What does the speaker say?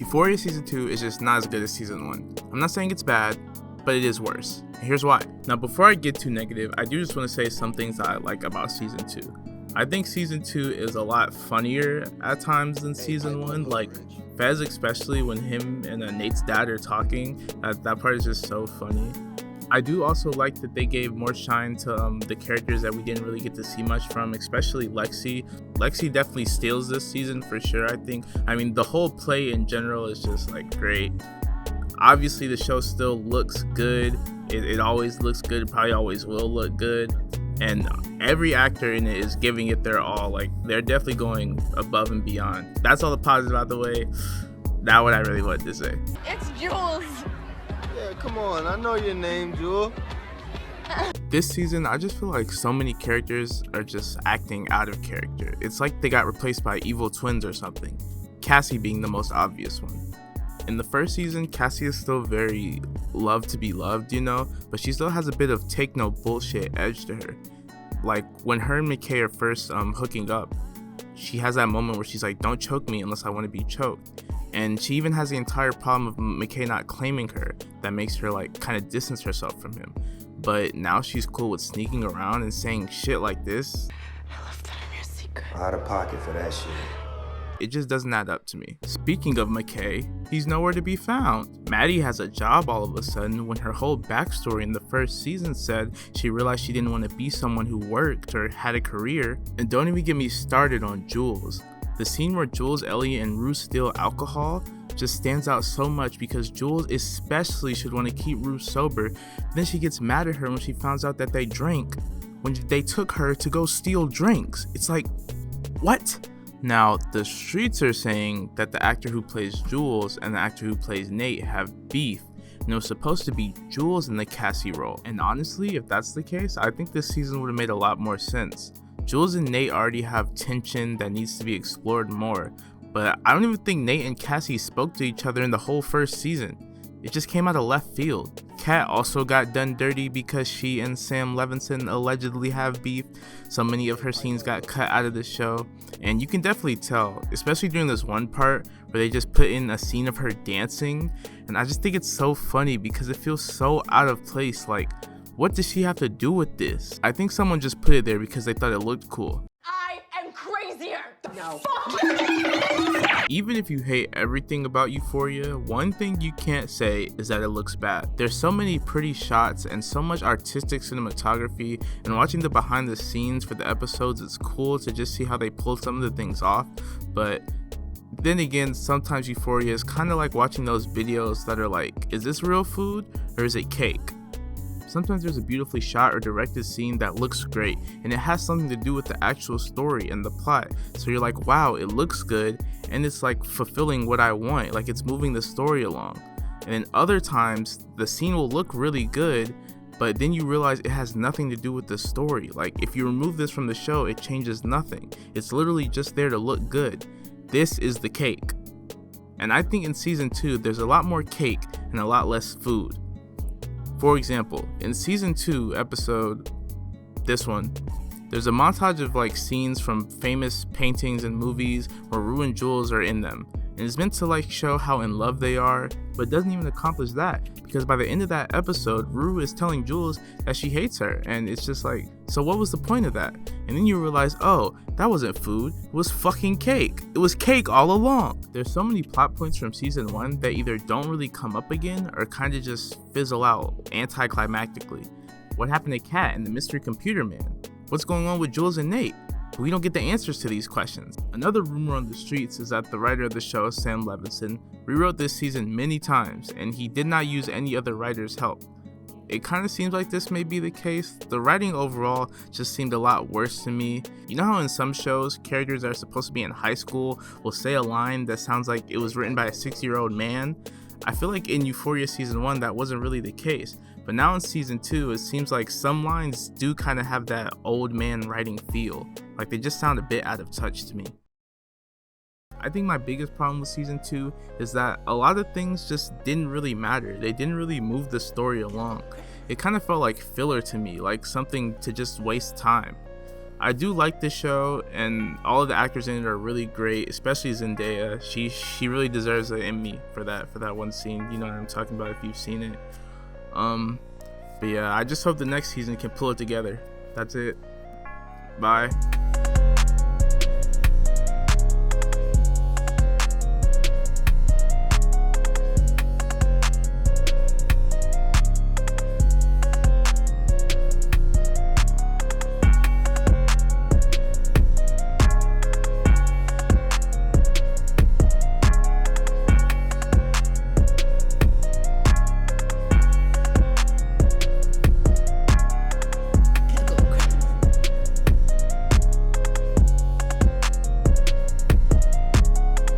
Euphoria Season 2 is just not as good as Season 1. I'm not saying it's bad, but it is worse. And here's why. Now, before I get too negative, I do just want to say some things that I like about Season 2. I think Season 2 is a lot funnier at times than Season 1. Like, Fez, especially when him and Nate's dad are talking, that part is just so funny. I do also like that they gave more shine to the characters that we didn't really get to see much from, especially Lexi. Lexi definitely steals this season for sure, I think. I mean, the whole play in general is just like great. Obviously, the show still looks good. It always looks good. It probably always will look good. And every actor in it is giving it their all. Like, they're definitely going above and beyond. That's all the positive out the way. That's what I really wanted to say. It's Jules. Yeah, come on. I know your name, Jewel. This season, I just feel like so many characters are just acting out of character. It's like they got replaced by evil twins or something. Cassie being the most obvious one. In the first season, Cassie is still very loved to be loved, you know, but she still has a bit of take no bullshit edge to her. Like when her and McKay are first hooking up, she has that moment where she's like, don't choke me unless I want to be choked. And she even has the entire problem of McKay not claiming her that makes her like kind of distance herself from him. But now she's cool with sneaking around and saying shit like this. I left that in your secret. Out of pocket for that shit. It just doesn't add up to me. Speaking of McKay, he's nowhere to be found. Maddie has a job all of a sudden when her whole backstory in the first season said she realized she didn't want to be someone who worked or had a career. And don't even get me started on Jules. The scene where Jules, Elliot, and Rue steal alcohol just stands out so much because Jules especially should want to keep Rue sober. Then she gets mad at her when she finds out that they drank when they took her to go steal drinks. It's like, what? Now, the streets are saying that the actor who plays Jules and the actor who plays Nate have beef, and it was supposed to be Jules in the Cassie role. And honestly, if that's the case, I think this season would have made a lot more sense. Jules and Nate already have tension that needs to be explored more, but I don't even think Nate and Cassie spoke to each other in the whole first season. It just came out of left field. Kat also got done dirty because she and Sam Levinson allegedly have beef. So many of her scenes got cut out of the show, and you can definitely tell, especially during this one part where they just put in a scene of her dancing, and I just think it's so funny because it feels so out of place. Like, what does she have to do with this? I think someone just put it there because they thought it looked cool. I am crazier. No. Even if you hate everything about Euphoria, one thing you can't say is that it looks bad. There's so many pretty shots and so much artistic cinematography, and watching the behind the scenes for the episodes, it's cool to just see how they pulled some of the things off. But then again, sometimes Euphoria is kind of like watching those videos that are like, is this real food or is it cake? Sometimes there's a beautifully shot or directed scene that looks great, and it has something to do with the actual story and the plot. So you're like, wow, it looks good, and it's like fulfilling what I want, like it's moving the story along. And then other times, the scene will look really good, but then you realize it has nothing to do with the story. Like, if you remove this from the show, it changes nothing. It's literally just there to look good. This is the cake. And I think in season 2, there's a lot more cake and a lot less food. For example, in season 2 episode, this one, there's a montage of like scenes from famous paintings and movies where Rue and Jules are in them. And it's meant to like show how in love they are, but it doesn't even accomplish that, because by the end of that episode, Rue is telling Jules that she hates her, and it's just like, so what was the point of that? And then you realize, oh, that wasn't food, it was fucking cake. It was cake all along. There's so many plot points from season 1 that either don't really come up again or kind of just fizzle out anticlimactically. What happened to Kat and the mystery computer man? What's going on with Jules and Nate? We don't get the answers to these questions. Another rumor on the streets is that the writer of the show, Sam Levinson, rewrote this season many times, and he did not use any other writer's help. It kind of seems like this may be the case. The writing overall just seemed a lot worse to me. You know how in some shows, characters that are supposed to be in high school will say a line that sounds like it was written by a 6-year-old man? I feel like in Euphoria season 1 that wasn't really the case, but now in season 2 it seems like some lines do kind of have that old man writing feel, like they just sound a bit out of touch to me. I think my biggest problem with season 2 is that a lot of things just didn't really matter. They didn't really move the story along. It kind of felt like filler to me, like something to just waste time. I do like this show, and all of the actors in it are really great, especially Zendaya. She really deserves an Emmy for that one scene. You know what I'm talking about if you've seen it. But yeah, I just hope the next season can pull it together. That's it. Bye.